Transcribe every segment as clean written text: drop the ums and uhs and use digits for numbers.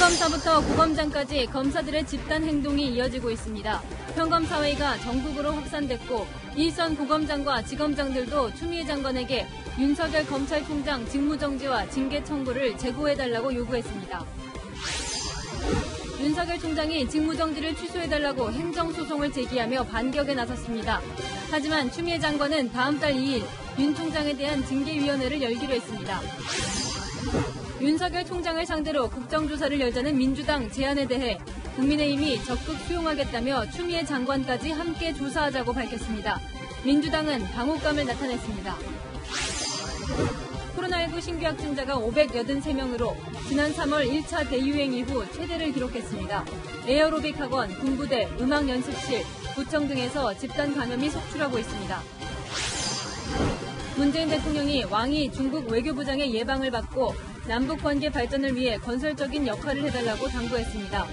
평검사부터 고검장까지 검사들의 집단 행동이 이어지고 있습니다. 평검사회의가 전국으로 확산됐고 일선 고검장과 지검장들도 추미애 장관에게 윤석열 검찰총장 직무정지와 징계 청구를 재고해달라고 요구했습니다. 윤석열 총장이 직무정지를 취소해달라고 행정소송을 제기하며 반격에 나섰습니다. 하지만 추미애 장관은 다음 달 2일 윤 총장에 대한 징계위원회를 열기로 했습니다. 윤석열 총장을 상대로 국정조사를 열자는 민주당 제안에 대해 국민의힘이 적극 수용하겠다며 추미애 장관까지 함께 조사하자고 밝혔습니다. 민주당은 당혹감을 나타냈습니다. 코로나19 신규 확진자가 583명으로 지난 3월 1차 대유행 이후 최대를 기록했습니다. 에어로빅 학원, 군부대, 음악연습실, 구청 등에서 집단 감염이 속출하고 있습니다. 문재인 대통령이 왕이 중국 외교부장의 예방을 받고 남북관계 발전을 위해 건설적인 역할을 해달라고 당부했습니다.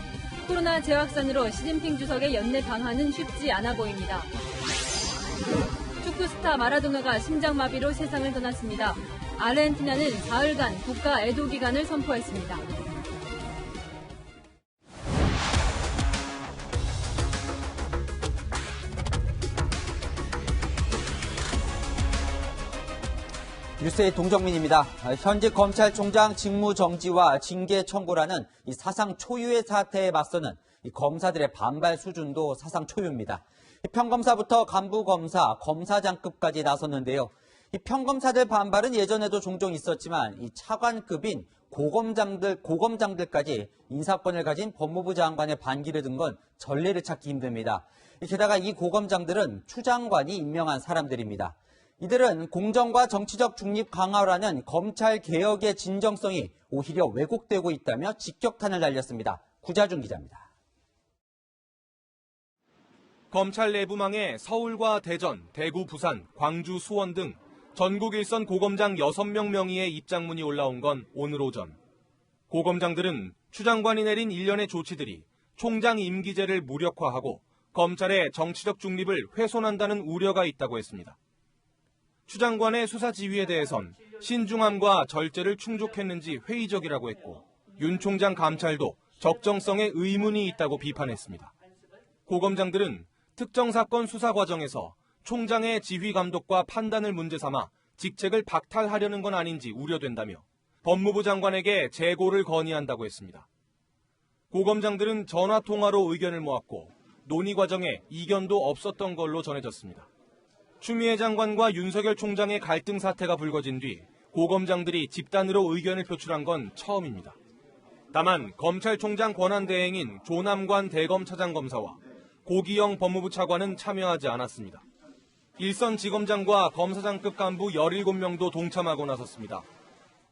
코로나 재확산으로 시진핑 주석의 연내 방한은 쉽지 않아 보입니다. 축구 스타 마라도나가 심장마비로 세상을 떠났습니다. 아르헨티나는 사흘간 국가 애도 기간을 선포했습니다. 뉴스의 동정민입니다. 현직 검찰총장 직무정지와 징계 청구라는 이 사상 초유의 사태에 맞서는 이 검사들의 반발 수준도 사상 초유입니다. 평검사부터 간부검사, 검사장급까지 나섰는데요. 이 평검사들 반발은 예전에도 종종 있었지만 이 차관급인 고검장들까지 인사권을 가진 법무부 장관의 반기를 든 건 전례를 찾기 힘듭니다. 게다가 이 고검장들은 추 장관이 임명한 사람들입니다. 이들은 공정과 정치적 중립 강화라는 검찰 개혁의 진정성이 오히려 왜곡되고 있다며 직격탄을 날렸습니다. 구자준 기자입니다. 검찰 내부망에 서울과 대전, 대구, 부산, 광주, 수원 등 전국 일선 고검장 6명 명의의 입장문이 올라온 건 오늘 오전. 고검장들은 추 장관이 내린 일련의 조치들이 총장 임기제를 무력화하고 검찰의 정치적 중립을 훼손한다는 우려가 있다고 했습니다. 추 장관의 수사 지휘에 대해선 신중함과 절제를 충족했는지 회의적이라고 했고 윤 총장 감찰도 적정성에 의문이 있다고 비판했습니다. 고검장들은 특정 사건 수사 과정에서 총장의 지휘 감독과 판단을 문제 삼아 직책을 박탈하려는 건 아닌지 우려된다며 법무부 장관에게 재고를 건의한다고 했습니다. 고검장들은 전화 통화로 의견을 모았고 논의 과정에 이견도 없었던 걸로 전해졌습니다. 추미애 장관과 윤석열 총장의 갈등 사태가 불거진 뒤 고검장들이 집단으로 의견을 표출한 건 처음입니다. 다만 검찰총장 권한대행인 조남관 대검차장검사와 고기영 법무부 차관은 참여하지 않았습니다. 일선 지검장과 검사장급 간부 17명도 동참하고 나섰습니다.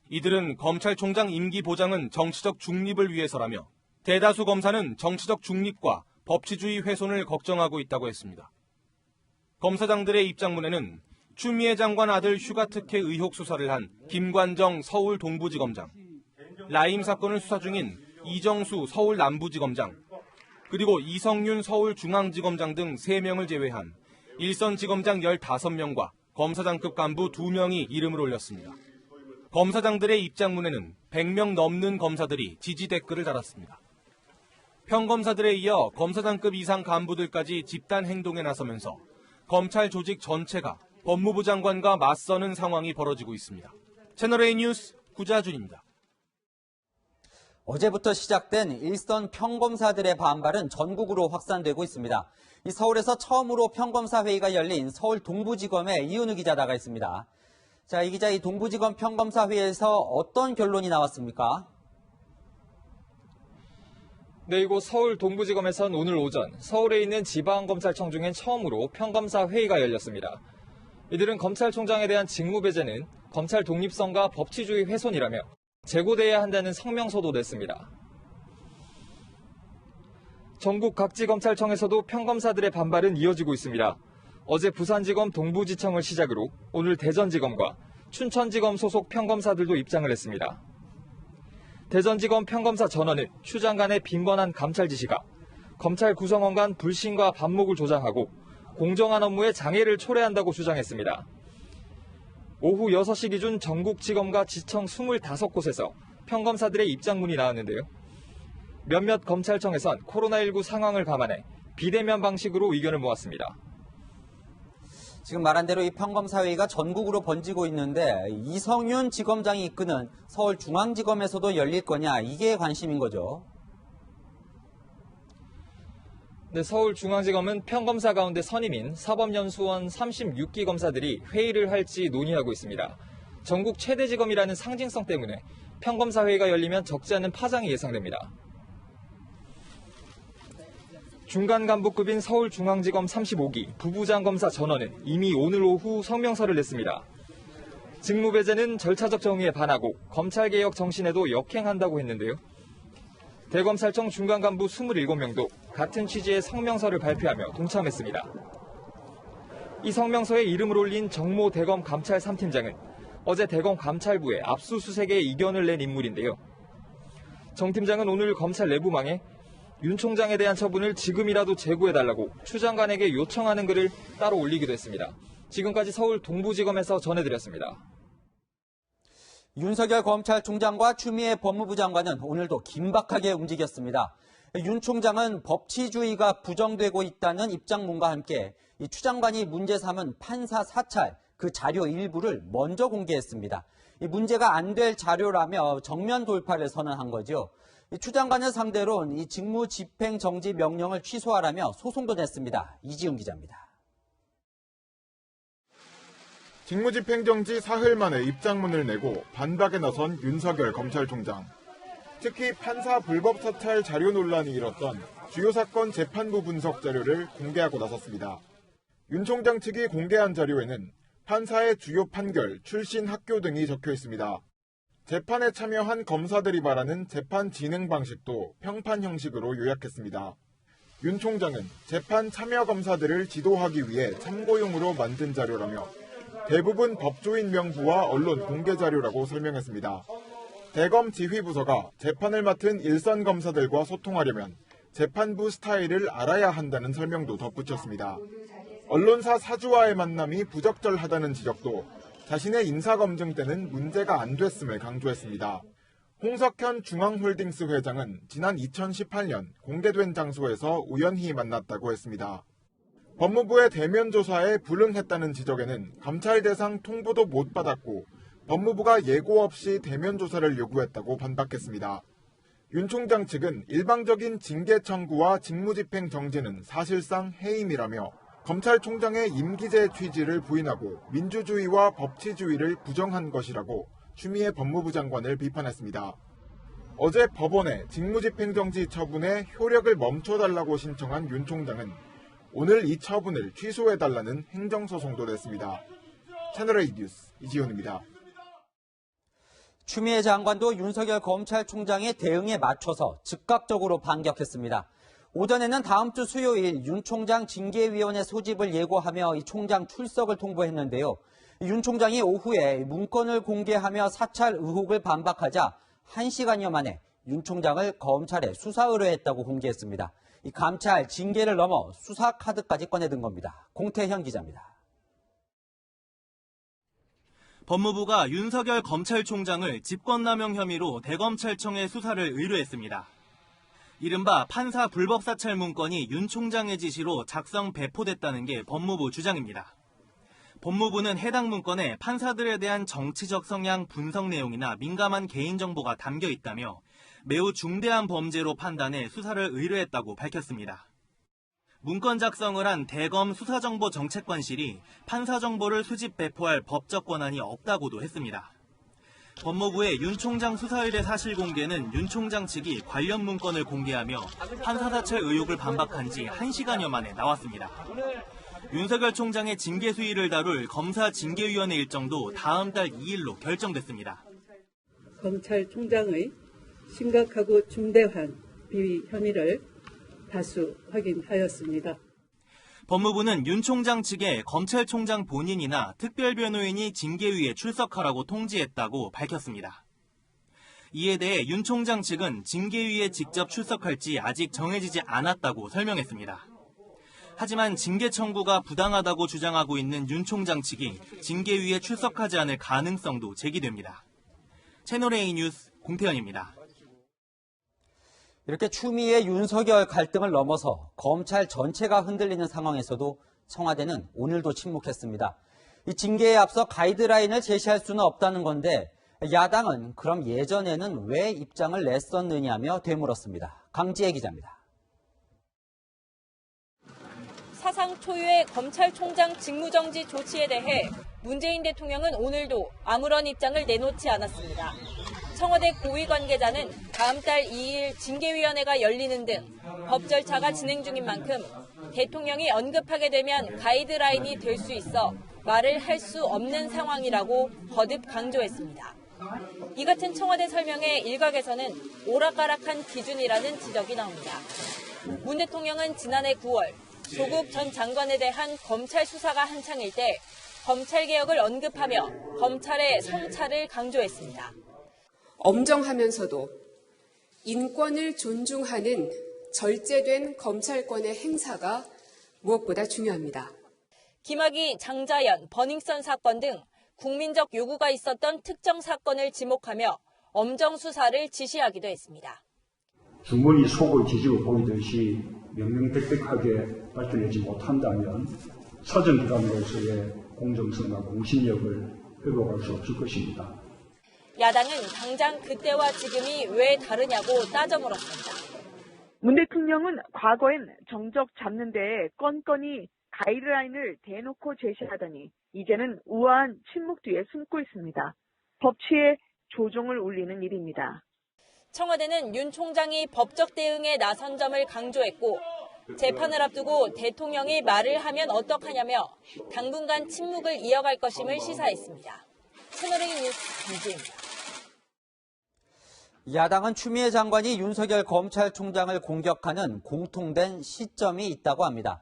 이들은 검찰총장 임기 보장은 정치적 중립을 위해서라며 대다수 검사는 정치적 중립과 법치주의 훼손을 걱정하고 있다고 했습니다. 검사장들의 입장문에는 추미애 장관 아들 휴가 특혜 의혹 수사를 한 김관정 서울 동부지검장, 라임 사건을 수사 중인 이정수 서울 남부지검장, 그리고 이성윤 서울중앙지검장 등 3명을 제외한 일선지검장 15명과 검사장급 간부 2명이 이름을 올렸습니다. 검사장들의 입장문에는 100명 넘는 검사들이 지지 댓글을 달았습니다. 평검사들에 이어 검사장급 이상 간부들까지 집단 행동에 나서면서 검찰 조직 전체가 법무부 장관과 맞서는 상황이 벌어지고 있습니다. 채널A 뉴스 구자준입니다. 어제부터 시작된 일선 평검사들의 반발은 전국으로 확산되고 있습니다. 이 서울에서 처음으로 평검사 회의가 열린 서울 동부지검에 이은우 기자 나가 있습니다. 자, 이 기자, 이 동부지검 평검사 회의에서 어떤 결론이 나왔습니까? 네, 이곳 서울 동부지검에선 오늘 오전 서울에 있는 지방검찰청 중엔 처음으로 평검사 회의가 열렸습니다. 이들은 검찰총장에 대한 직무배제는 검찰 독립성과 법치주의 훼손이라며 재고돼야 한다는 성명서도 냈습니다. 전국 각지검찰청에서도 평검사들의 반발은 이어지고 있습니다. 어제 부산지검 동부지청을 시작으로 오늘 대전지검과 춘천지검 소속 평검사들도 입장을 했습니다. 대전지검 평검사 전원은 추 장관의 빈번한 감찰 지시가 검찰 구성원 간 불신과 반목을 조장하고 공정한 업무에 장애를 초래한다고 주장했습니다. 오후 6시 기준 전국지검과 지청 25곳에서 평검사들의 입장문이 나왔는데요. 몇몇 검찰청에선 코로나19 상황을 감안해 비대면 방식으로 의견을 모았습니다. 지금 말한 대로 이 평검사회의가 전국으로 번지고 있는데 이성윤 지검장이 이끄는 서울중앙지검에서도 열릴 거냐, 이게 관심인 거죠. 네, 서울중앙지검은 평검사 가운데 선임인 사법연수원 36기 검사들이 회의를 할지 논의하고 있습니다. 전국 최대지검이라는 상징성 때문에 평검사 회의가 열리면 적지 않은 파장이 예상됩니다. 중간 간부급인 서울중앙지검 35기 부부장 검사 전원은 이미 오늘 오후 성명서를 냈습니다. 직무배제는 절차적 정의에 반하고 검찰개혁 정신에도 역행한다고 했는데요. 대검찰청 중간간부 27명도 같은 취지의 성명서를 발표하며 동참했습니다. 이 성명서에 이름을 올린 정모 대검 감찰 3팀장은 어제 대검 감찰부에 압수수색에 이견을 낸 인물인데요. 정 팀장은 오늘 검찰 내부망에 윤 총장에 대한 처분을 지금이라도 제고해달라고 추 장관에게 요청하는 글을 따로 올리기도 했습니다. 지금까지 서울 동부지검에서 전해드렸습니다. 윤석열 검찰총장과 추미애 법무부 장관은 오늘도 긴박하게 움직였습니다. 윤 총장은 법치주의가 부정되고 있다는 입장문과 함께 이 추 장관이 문제 삼은 판사 사찰 그 자료 일부를 먼저 공개했습니다. 이 문제가 안 될 자료라며 정면 돌파를 선언한 거죠. 추 장관을 상대로 이 직무 집행 정지 명령을 취소하라며 소송도 냈습니다. 이지훈 기자입니다. 직무집행정지 사흘 만에 입장문을 내고 반박에 나선 윤석열 검찰총장. 특히 판사 불법 사찰 자료 논란이 일었던 주요 사건 재판부 분석 자료를 공개하고 나섰습니다. 윤 총장 측이 공개한 자료에는 판사의 주요 판결, 출신 학교 등이 적혀 있습니다. 재판에 참여한 검사들이 말하는 재판 진행 방식도 평판 형식으로 요약했습니다. 윤 총장은 재판 참여 검사들을 지도하기 위해 참고용으로 만든 자료라며 대부분 법조인 명부와 언론 공개 자료라고 설명했습니다. 대검 지휘부서가 재판을 맡은 일선 검사들과 소통하려면 재판부 스타일을 알아야 한다는 설명도 덧붙였습니다. 언론사 사주와의 만남이 부적절하다는 지적도 자신의 인사검증 때는 문제가 안 됐음을 강조했습니다. 홍석현 중앙홀딩스 회장은 지난 2018년 공개된 장소에서 우연히 만났다고 했습니다. 법무부의 대면 조사에 불응했다는 지적에는 감찰 대상 통보도 못 받았고 법무부가 예고 없이 대면 조사를 요구했다고 반박했습니다. 윤 총장 측은 일방적인 징계 청구와 직무집행 정지는 사실상 해임이라며 검찰총장의 임기제 취지를 부인하고 민주주의와 법치주의를 부정한 것이라고 추미애 법무부 장관을 비판했습니다. 어제 법원에 직무집행정지 처분에 효력을 멈춰달라고 신청한 윤 총장은 오늘 이 처분을 취소해달라는 행정소송도 냈습니다. 채널A 뉴스 이지훈입니다. 추미애 장관도 윤석열 검찰총장의 대응에 맞춰서 즉각적으로 반격했습니다. 오전에는 다음 주 수요일 윤 총장 징계위원회 소집을 예고하며 이 총장 출석을 통보했는데요. 윤 총장이 오후에 문건을 공개하며 사찰 의혹을 반박하자 1시간여 만에 윤 총장을 검찰에 수사 의뢰했다고 공개했습니다. 이 감찰, 징계를 넘어 수사 카드까지 꺼내든 겁니다. 공태현 기자입니다. 법무부가 윤석열 검찰총장을 직권남용 혐의로 대검찰청에 수사를 의뢰했습니다. 이른바 판사 불법 사찰 문건이 윤 총장의 지시로 작성 배포됐다는 게 법무부 주장입니다. 법무부는 해당 문건에 판사들에 대한 정치적 성향 분석 내용이나 민감한 개인정보가 담겨 있다며 매우 중대한 범죄로 판단해 수사를 의뢰했다고 밝혔습니다. 문건 작성을 한 대검 수사정보정책관실이 판사 정보를 수집 배포할 법적 권한이 없다고도 했습니다. 법무부의 윤 총장 수사 의뢰 사실 공개는 윤 총장 측이 관련 문건을 공개하며 판사 사찰 의혹을 반박한 지 1시간여 만에 나왔습니다. 윤석열 총장의 징계 수위를 다룰 검사 징계위원회 일정도 다음 달 2일로 결정됐습니다. 검찰총장의 심각하고 중대한 비위 혐의를 다수 확인하였습니다. 법무부는 윤 총장 측에 검찰총장 본인이나 특별변호인이 징계위에 출석하라고 통지했다고 밝혔습니다. 이에 대해 윤 총장 측은 징계위에 직접 출석할지 아직 정해지지 않았다고 설명했습니다. 하지만 징계 청구가 부당하다고 주장하고 있는 윤 총장 측이 징계위에 출석하지 않을 가능성도 제기됩니다. 채널A 뉴스 공태현입니다. 이렇게 추미애 윤석열 갈등을 넘어서 검찰 전체가 흔들리는 상황에서도 청와대는 오늘도 침묵했습니다. 이 징계에 앞서 가이드라인을 제시할 수는 없다는 건데 야당은 그럼 예전에는 왜 입장을 냈었느냐며 되물었습니다. 강지혜 기자입니다. 사상 초유의 검찰총장 직무정지 조치에 대해 문재인 대통령은 오늘도 아무런 입장을 내놓지 않았습니다. 청와대 고위 관계자는 다음 달 2일 징계위원회가 열리는 등 법 절차가 진행 중인 만큼 대통령이 언급하게 되면 가이드라인이 될 수 있어 말을 할 수 없는 상황이라고 거듭 강조했습니다. 이 같은 청와대 설명에 일각에서는 오락가락한 기준이라는 지적이 나옵니다. 문 대통령은 지난해 9월 조국 전 장관에 대한 검찰 수사가 한창일 때 검찰개혁을 언급하며 검찰의 성찰을 강조했습니다. 엄정하면서도 인권을 존중하는 절제된 검찰권의 행사가 무엇보다 중요합니다. 김학의, 장자연, 버닝썬 사건 등 국민적 요구가 있었던 특정 사건을 지목하며 엄정 수사를 지시하기도 했습니다. 주머니 속을 뒤집어 보이듯이 명명백백하게 밝혀내지 못한다면 서정기관으로서의 공정성과 공신력을 회복할 수 없을 것입니다. 야당은 당장 그때와 지금이 왜 다르냐고 따져 물었습니다. 문 대통령은 과거엔 정적 잡는 데에 건건이 가이드라인을 대놓고 제시하더니 이제는 우아한 침묵 뒤에 숨고 있습니다. 법치에 조종을 울리는 일입니다. 청와대는 윤 총장이 법적 대응에 나선 점을 강조했고 재판을 앞두고 대통령이 말을 하면 어떡하냐며 당분간 침묵을 이어갈 것임을 시사했습니다. 채널A 뉴스 강지혜입니다. 야당은 추미애 장관이 윤석열 검찰총장을 공격하는 공통된 시점이 있다고 합니다.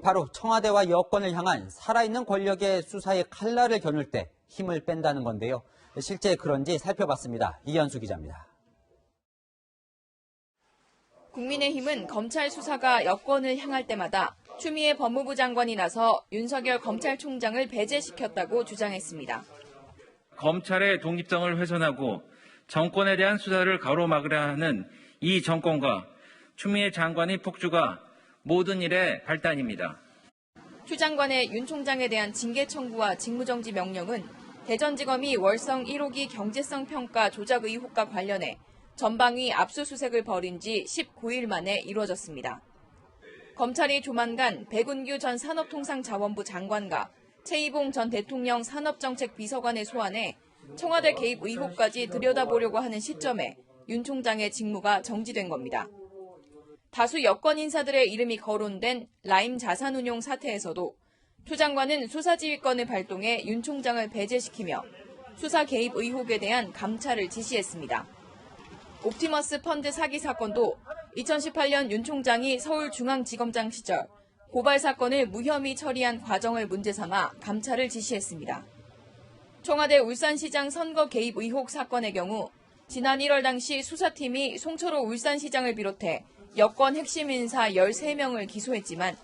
바로 청와대와 여권을 향한 살아있는 권력의 수사의 칼날을 겨눌 때 힘을 뺀다는 건데요. 실제 그런지 살펴봤습니다. 이현수 기자입니다. 국민의힘은 검찰 수사가 여권을 향할 때마다 추미애 법무부 장관이 나서 윤석열 검찰총장을 배제시켰다고 주장했습니다. 검찰의 독립성을 훼손하고 정권에 대한 수사를 가로막으려 하는 이 정권과 추미애 장관의 폭주가 모든 일의 발단입니다. 추 장관의 윤 총장에 대한 징계 청구와 직무정지 명령은 대전지검이 월성 1호기 경제성 평가 조작 의혹과 관련해 전방위 압수수색을 벌인 지 19일 만에 이루어졌습니다. 검찰이 조만간 백운규 전 산업통상자원부 장관과 최이봉 전 대통령 산업정책비서관을 소환해 청와대 개입 의혹까지 들여다보려고 하는 시점에 윤 총장의 직무가 정지된 겁니다. 다수 여권 인사들의 이름이 거론된 라임 자산운용 사태에서도 추 장관은 수사지휘권을 발동해 윤 총장을 배제시키며 수사 개입 의혹에 대한 감찰을 지시했습니다. 옵티머스 펀드 사기 사건도 2018년 윤 총장이 서울중앙지검장 시절 고발 사건을 무혐의 처리한 과정을 문제 삼아 감찰을 지시했습니다. 청와대 울산시장 선거 개입 의혹 사건의 경우 지난 1월 당시 수사팀이 송철호 울산시장을 비롯해 여권 핵심 인사 13명을 기소했지만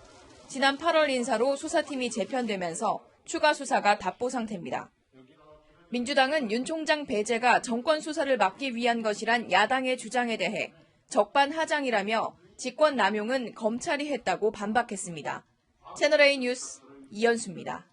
지난 8월 인사로 수사팀이 재편되면서 추가 수사가 답보 상태입니다. 민주당은 윤 총장 배제가 정권 수사를 막기 위한 것이란 야당의 주장에 대해 적반하장이라며 직권 남용은 검찰이 했다고 반박했습니다. 채널A 뉴스 이현수입니다.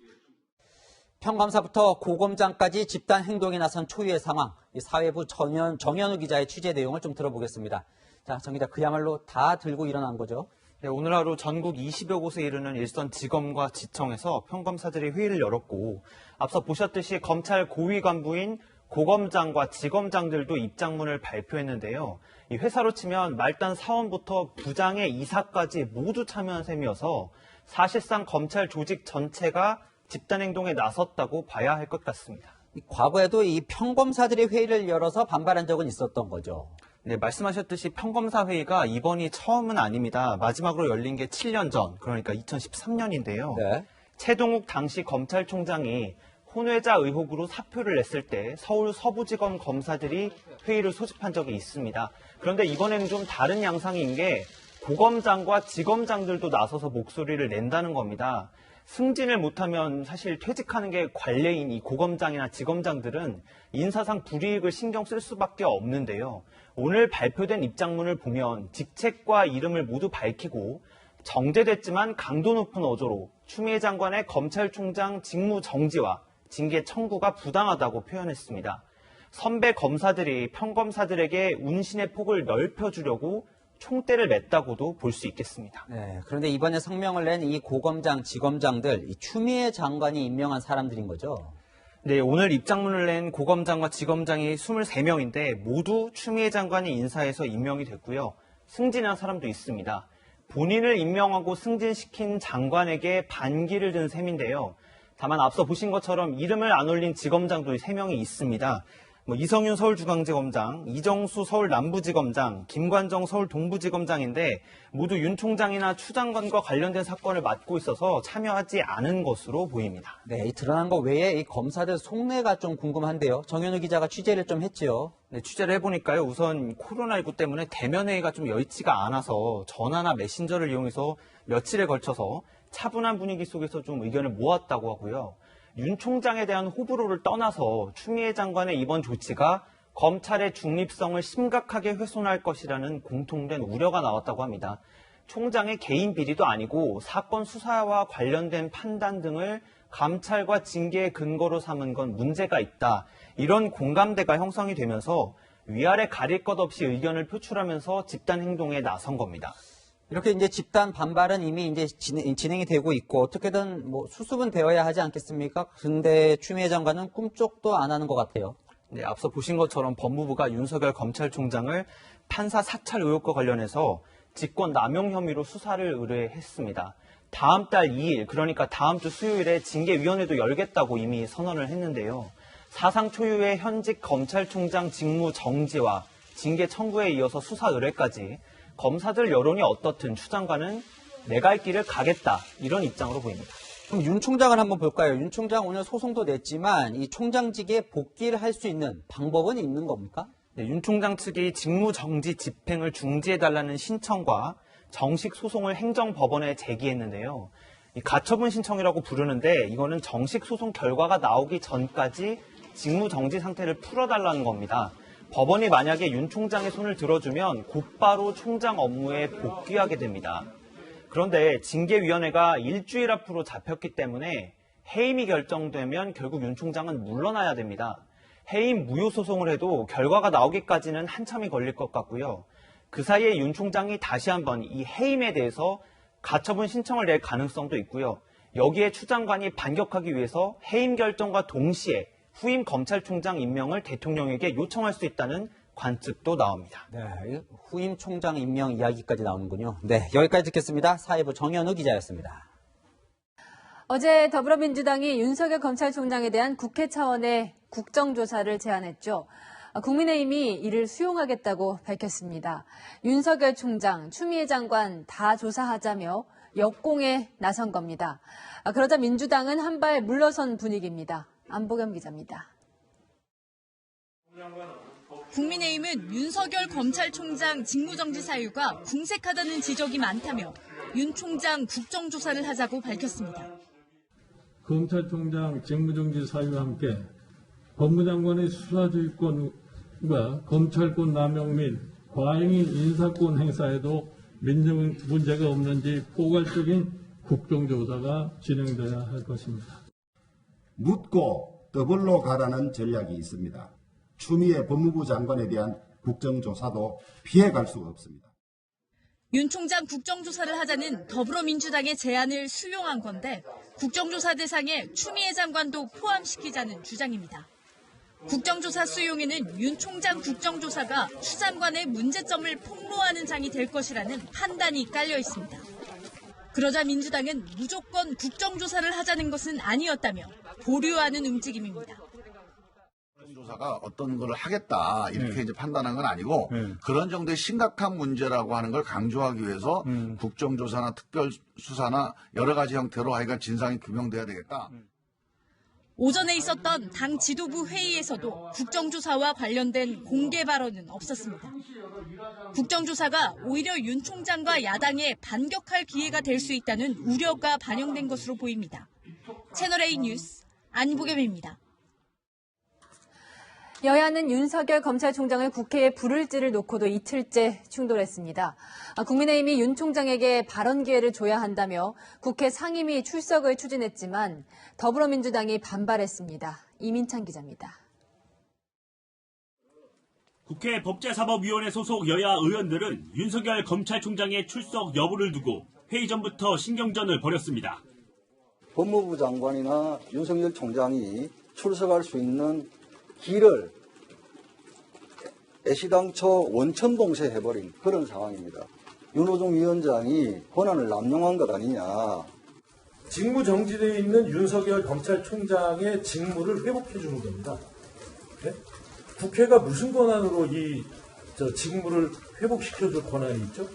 평검사부터 고검장까지 집단 행동에 나선 초유의 상황, 사회부 정현우 기자의 취재 내용을 좀 들어보겠습니다. 자, 정 기자, 그야말로 다 들고 일어난 거죠? 네, 오늘 하루 전국 20여 곳에 이르는 일선 지검과 지청에서 평검사들이 회의를 열었고 앞서 보셨듯이 검찰 고위 간부인 고검장과 지검장들도 입장문을 발표했는데요. 이 회사로 치면 말단 사원부터 부장의 이사까지 모두 참여한 셈이어서 사실상 검찰 조직 전체가 집단행동에 나섰다고 봐야 할 것 같습니다. 과거에도 이 평검사들이 회의를 열어서 반발한 적은 있었던 거죠? 네, 말씀하셨듯이 평검사 회의가 이번이 처음은 아닙니다. 마지막으로 열린 게 7년 전, 그러니까 2013년인데요. 네. 최동욱 당시 검찰총장이 혼외자 의혹으로 사표를 냈을 때 서울 서부지검 검사들이 회의를 소집한 적이 있습니다. 그런데 이번에는 좀 다른 양상인 게 고검장과 지검장들도 나서서 목소리를 낸다는 겁니다. 승진을 못하면 사실 퇴직하는 게 관례인 이 고검장이나 지검장들은 인사상 불이익을 신경 쓸 수밖에 없는데요. 오늘 발표된 입장문을 보면 직책과 이름을 모두 밝히고 정제됐지만 강도 높은 어조로 추미애 장관의 검찰총장 직무 정지와 징계 청구가 부당하다고 표현했습니다. 선배 검사들이 평검사들에게 운신의 폭을 넓혀주려고 총대를 맸다고도 볼 수 있겠습니다. 네, 그런데 이번에 성명을 낸 이 고검장, 지검장들, 이 추미애 장관이 임명한 사람들인 거죠? 네, 오늘 입장문을 낸 고검장과 지검장이 23명인데 모두 추미애 장관이 인사해서 임명이 됐고요. 승진한 사람도 있습니다. 본인을 임명하고 승진시킨 장관에게 반기를 든 셈인데요. 다만 앞서 보신 것처럼 이름을 안 올린 지검장도 3명이 있습니다. 이성윤 서울중앙지검장, 이정수 서울남부지검장, 김관정 서울동부지검장인데 모두 윤 총장이나 추 장관과 관련된 사건을 맡고 있어서 참여하지 않은 것으로 보입니다. 네, 이 드러난 거 외에 이 검사들 속내가 좀 궁금한데요. 정현우 기자가 취재를 좀 했죠. 네, 취재를 해보니까요. 우선 코로나19 때문에 대면회의가 좀 여의치가 않아서 전화나 메신저를 이용해서 며칠에 걸쳐서 차분한 분위기 속에서 좀 의견을 모았다고 하고요. 윤 총장에 대한 호불호를 떠나서 추미애 장관의 이번 조치가 검찰의 중립성을 심각하게 훼손할 것이라는 공통된 우려가 나왔다고 합니다. 총장의 개인 비리도 아니고 사건 수사와 관련된 판단 등을 감찰과 징계의 근거로 삼은 건 문제가 있다. 이런 공감대가 형성이 되면서 위아래 가릴 것 없이 의견을 표출하면서 집단 행동에 나선 겁니다. 이렇게 이제 집단 반발은 이미 이제 진행이 되고 있고 어떻게든 수습은 되어야 하지 않겠습니까? 근데 추미애 장관은 꿈쩍도 안 하는 것 같아요. 네, 앞서 보신 것처럼 법무부가 윤석열 검찰총장을 판사 사찰 의혹과 관련해서 직권 남용 혐의로 수사를 의뢰했습니다. 다음 달 2일, 그러니까 다음 주 수요일에 징계위원회도 열겠다고 이미 선언을 했는데요. 사상 초유의 현직 검찰총장 직무 정지와 징계 청구에 이어서 수사 의뢰까지 검사들 여론이 어떻든 추 장관은 내 갈 길을 가겠다 이런 입장으로 보입니다. 그럼 윤 총장을 한번 볼까요? 윤 총장 오늘 소송도 냈지만 이 총장직에 복귀를 할 수 있는 방법은 있는 겁니까? 네, 윤 총장 측이 직무 정지 집행을 중지해달라는 신청과 정식 소송을 행정법원에 제기했는데요. 이 가처분 신청이라고 부르는데 이거는 정식 소송 결과가 나오기 전까지 직무 정지 상태를 풀어달라는 겁니다. 법원이 만약에 윤 총장의 손을 들어주면 곧바로 총장 업무에 복귀하게 됩니다. 그런데 징계위원회가 일주일 앞으로 잡혔기 때문에 해임이 결정되면 결국 윤 총장은 물러나야 됩니다. 해임 무효 소송을 해도 결과가 나오기까지는 한참이 걸릴 것 같고요. 그 사이에 윤 총장이 다시 한번 이 해임에 대해서 가처분 신청을 낼 가능성도 있고요. 여기에 추 장관이 반격하기 위해서 해임 결정과 동시에 후임 검찰총장 임명을 대통령에게 요청할 수 있다는 관측도 나옵니다. 네, 후임 총장 임명 이야기까지 나오는군요. 네, 여기까지 듣겠습니다. 사회부 정현우 기자였습니다. 어제 더불어민주당이 윤석열 검찰총장에 대한 국회 차원의 국정조사를 제안했죠. 국민의힘이 이를 수용하겠다고 밝혔습니다. 윤석열 총장, 추미애 장관 다 조사하자며 역공에 나선 겁니다. 그러자 민주당은 한 발 물러선 분위기입니다. 안보겸 기자입니다. 국민의힘은 윤석열 검찰총장 직무정지 사유가 궁색하다는 지적이 많다며 윤 총장 국정조사를 하자고 밝혔습니다. 검찰총장 직무정지 사유와 함께 법무장관의 수사주의권과 검찰권 남용 및 과잉인 인사권 행사에도 민정 문제가 없는지 포괄적인 국정조사가 진행돼야 할 것입니다. 묻고 더블로 가라는 전략이 있습니다. 추미애 법무부 장관에 대한 국정조사도 피해갈 수가 없습니다. 윤 총장 국정조사를 하자는 더불어민주당의 제안을 수용한 건데 국정조사 대상에 추미애 장관도 포함시키자는 주장입니다. 국정조사 수용에는 윤 총장 국정조사가 추 장관의 문제점을 폭로하는 장이 될 것이라는 판단이 깔려 있습니다. 그러자 민주당은 무조건 국정조사를 하자는 것은 아니었다며 보류하는 움직임입니다. 조사가 어떤 걸 하겠다 이렇게 이제 판단한 건 아니고 그런 정도의 심각한 문제라고 하는 걸 강조하기 위해서 국정조사나 특별수사나 여러 가지 형태로 하여간 진상이 규명돼야 되겠다. 오전에 있었던 당 지도부 회의에서도 국정조사와 관련된 공개 발언은 없었습니다. 국정조사가 오히려 윤 총장과 야당에 반격할 기회가 될 수 있다는 우려가 반영된 것으로 보입니다. 채널A 뉴스 안보겸입니다. 여야는 윤석열 검찰총장을 국회에 부를지를 놓고도 이틀째 충돌했습니다. 국민의힘이 윤 총장에게 발언 기회를 줘야 한다며 국회 상임위 출석을 추진했지만 더불어민주당이 반발했습니다. 이민찬 기자입니다. 국회 법제사법위원회 소속 여야 의원들은 윤석열 검찰총장의 출석 여부를 두고 회의 전부터 신경전을 벌였습니다. 법무부 장관이나 윤석열 총장이 출석할 수 있는 길을 애시당초 원천봉쇄해버린 그런 상황입니다. 윤호중 위원장이 권한을 남용한 것 아니냐. 직무 정지되어 있는 윤석열 검찰총장의 직무를 회복해 주는 겁니다. 네? 국회가 무슨 권한으로 이 직무를 회복시켜줄 권한이 있죠?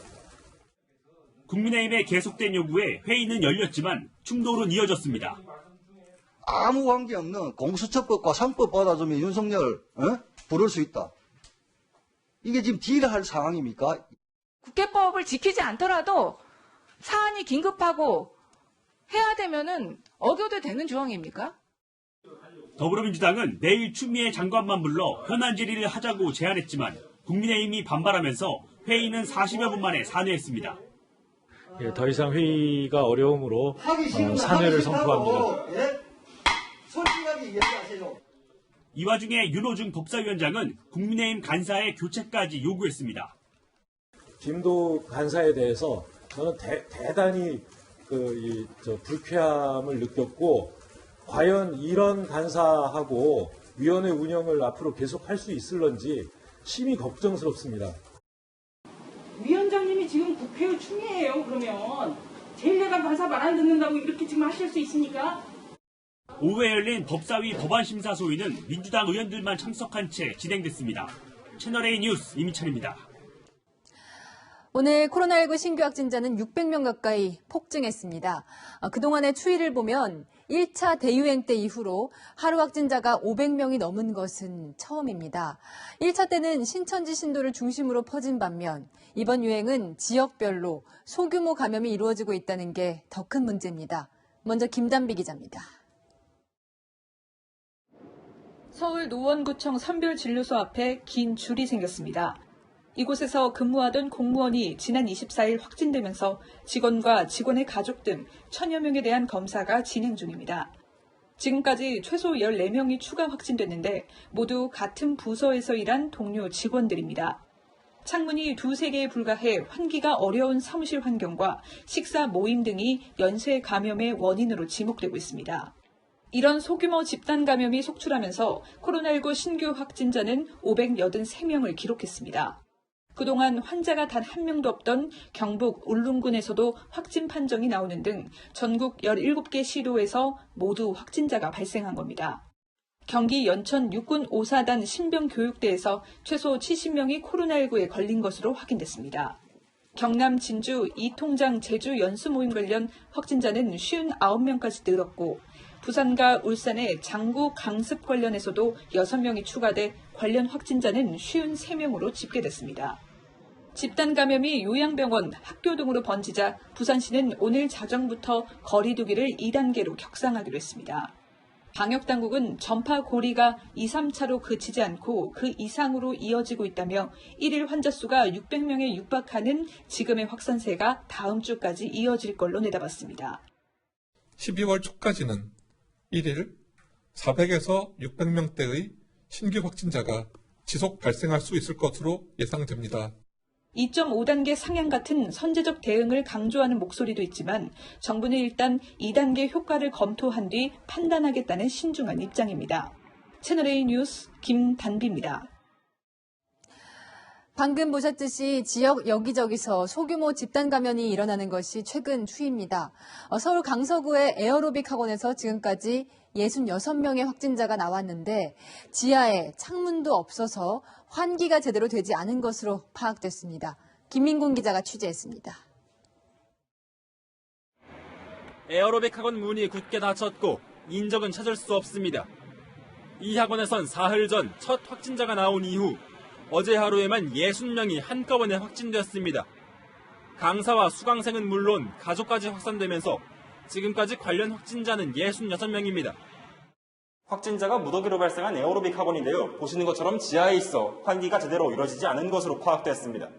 국민의힘의 계속된 요구에 회의는 열렸지만 충돌은 이어졌습니다. 아무 관계없는 공수처법과 상법 받아주면 윤석열 부를 수 있다. 이게 지금 딜할 상황입니까? 국회법을 지키지 않더라도 사안이 긴급하고 해야 되면은 어겨도 되는 조항입니까? 더불어민주당은 내일 추미애 장관만 불러 현안 질의를 하자고 제안했지만 국민의힘이 반발하면서 회의는 40여 분 만에 산회했습니다. 예, 더 이상 회의가 어려움으로 산회를 선포합니다. 솔직하게 얘기하세요. 이 와중에 윤호중 법사위원장은 국민의힘 간사의 교체까지 요구했습니다. 김도 간사에 대해서 저는 대단히 불쾌함을 느꼈고 과연 이런 간사하고 위원회 운영을 앞으로 계속할 수 있을런지 심히 걱정스럽습니다. 위원장님이 지금 국회의 추미애예요. 그러면 제1야당 간사 말 안 듣는다고 이렇게 지금 하실 수 있습니까? 오후에 열린 법사위 법안심사 소위는 민주당 의원들만 참석한 채 진행됐습니다. 채널A 뉴스 이민찬입니다. 오늘 코로나19 신규 확진자는 600명 가까이 폭증했습니다. 그동안의 추이를 보면 1차 대유행 때 이후로 하루 확진자가 500명이 넘은 것은 처음입니다. 1차 때는 신천지 신도를 중심으로 퍼진 반면 이번 유행은 지역별로 소규모 감염이 이루어지고 있다는 게 더 큰 문제입니다. 먼저 김단비 기자입니다. 서울 노원구청 선별진료소 앞에 긴 줄이 생겼습니다. 이곳에서 근무하던 공무원이 지난 24일 확진되면서 직원과 직원의 가족 등 1000여 명에 대한 검사가 진행 중입니다. 지금까지 최소 14명이 추가 확진됐는데 모두 같은 부서에서 일한 동료 직원들입니다. 창문이 2-3개에 불과해 환기가 어려운 사무실 환경과 식사 모임 등이 연쇄 감염의 원인으로 지목되고 있습니다. 이런 소규모 집단 감염이 속출하면서 코로나19 신규 확진자는 583명을 기록했습니다. 그동안 환자가 단 한 명도 없던 경북 울릉군에서도 확진 판정이 나오는 등 전국 17개 시도에서 모두 확진자가 발생한 겁니다. 경기 연천 육군 5사단 신병교육대에서 최소 70명이 코로나19에 걸린 것으로 확인됐습니다. 경남 진주 이통장 제주 연수 모임 관련 확진자는 59명까지 늘었고 부산과 울산의 장구 강습 관련해서도 6명이 추가돼 관련 확진자는 53명으로 집계됐습니다. 집단 감염이 요양병원, 학교 등으로 번지자 부산시는 오늘 자정부터 거리 두기를 2단계로 격상하기로 했습니다. 방역당국은 전파 고리가 2, 3차로 그치지 않고 그 이상으로 이어지고 있다며 1일 환자 수가 600명에 육박하는 지금의 확산세가 다음 주까지 이어질 걸로 내다봤습니다. 12월 초까지는 1일 400에서 600명대의 신규 확진자가 지속 발생할 수 있을 것으로 예상됩니다. 2.5단계 상향 같은 선제적 대응을 강조하는 목소리도 있지만 정부는 일단 2단계 효과를 검토한 뒤 판단하겠다는 신중한 입장입니다. 채널A 뉴스 김단비입니다. 방금 보셨듯이 지역 여기저기서 소규모 집단 감염이 일어나는 것이 최근 추이입니다. 서울 강서구의 에어로빅 학원에서 지금까지 66명의 확진자가 나왔는데 지하에 창문도 없어서 환기가 제대로 되지 않은 것으로 파악됐습니다. 김민곤 기자가 취재했습니다. 에어로빅 학원 문이 굳게 닫혔고 인적은 찾을 수 없습니다. 이 학원에선 사흘 전 첫 확진자가 나온 이후 어제 하루에만 60명이 한꺼번에 확진되었습니다. 강사와 수강생은 물론 가족까지 확산되면서 지금까지 관련 확진자는 66명입니다. 확진자가 무더기로 발생한 에어로빅 학원인데요. 보시는 것처럼 지하에 있어 환기가 제대로 이루어지지 않은 것으로 파악됐습니다.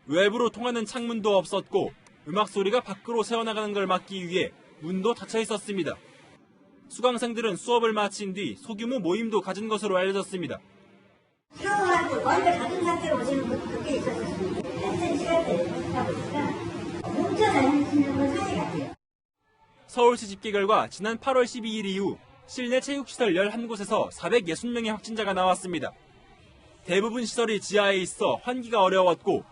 외부로 통하는 창문도 없었고 음악 소리가 밖으로 새어나가는 걸 막기 위해 문도 닫혀 있었습니다. 수강생들은 수업을 마친 뒤 소규모 모임도 가진 것으로 알려졌습니다. 샤워하고 먼저 가진 상태로 오시는 분도 꽤 있었습니다. 같은 시간대에 있다 보니까 뭉쳐 다니시는 건 사실 같아요. 서울시 집계 결과 지난 8월 12일 이후 실내 체육시설 11곳에서 460명의 확진자가 나왔습니다. 대부분 시설이 지하에 있어 환기가 어려웠고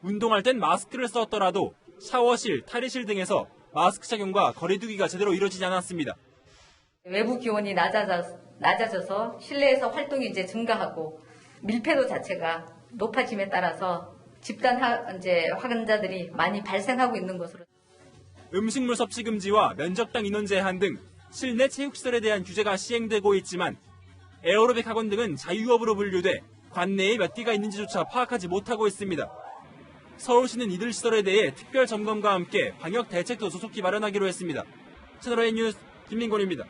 운동할 땐 마스크를 썼더라도 샤워실, 탈의실 등에서 마스크 착용과 거리 두기가 제대로 이루어지지 않았습니다. 외부 기온이 낮아져서 실내에서 활동이 이제 증가하고 밀폐도 자체가 높아짐에 따라서 집단 확진자들이 많이 발생하고 있는 것으로. 음식물 섭취 금지와 면적당 인원 제한 등 실내 체육시설에 대한 규제가 시행되고 있지만 에어로빅 학원 등은 자유업으로 분류돼 관내에 몇 개가 있는지조차 파악하지 못하고 있습니다. 서울시는 이들 시설에 대해 특별 점검과 함께 방역 대책도 조속히 마련하기로 했습니다. 채널A 뉴스 김민곤입니다.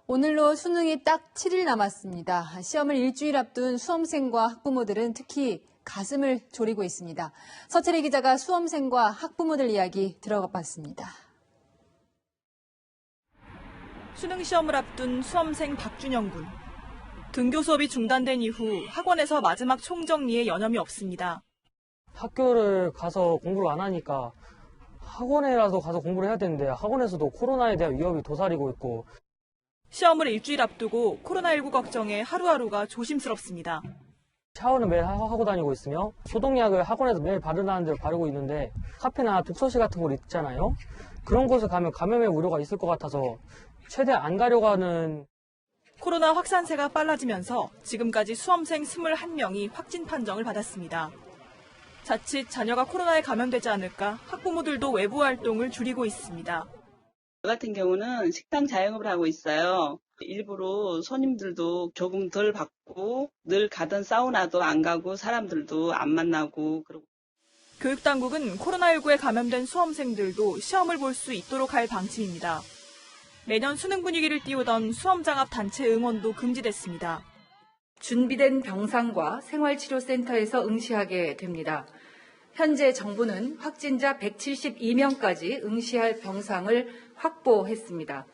오늘로 수능이 딱 7일 남았습니다. 시험을 일주일 앞둔 수험생과 학부모들은 특히 가슴을 졸이고 있습니다. 서채리 기자가 수험생과 학부모들 이야기 들어가 봤습니다. 수능 시험을 앞둔 수험생 박준영 군. 등교 수업이 중단된 이후 학원에서 마지막 총정리에 여념이 없습니다. 학교를 가서 공부를 안 하니까 학원에라도 가서 공부를 해야 되는데 학원에서도 코로나에 대한 위협이 도사리고 있고. 시험을 일주일 앞두고 코로나19 걱정에 하루하루가 조심스럽습니다. 샤워는 매일 하고 다니고 있으며 소독약을 학원에서 매일 바르라는 대로 바르고 있는데 카페나 독서실 같은 곳 있잖아요. 그런 곳에 가면 감염의 우려가 있을 것 같아서 최대한 안 가려고 하는. 코로나 확산세가 빨라지면서 지금까지 수험생 21명이 확진 판정을 받았습니다. 자칫 자녀가 코로나에 감염되지 않을까 학부모들도 외부 활동을 줄이고 있습니다. 저 같은 경우는 식당 자영업을 하고 있어요. 일부러 손님들도 조금 덜 받고 늘 가던 사우나도 안 가고 사람들도 안 만나고 그러고. 교육당국은 코로나19에 감염된 수험생들도 시험을 볼 수 있도록 할 방침입니다. 매년 수능 분위기를 띄우던 수험장합 단체 응원도 금지됐습니다. 준비된 병상과 생활치료센터에서 응시하게 됩니다. 현재 정부는 확진자 172명까지 응시할 병상을 확보했습니다.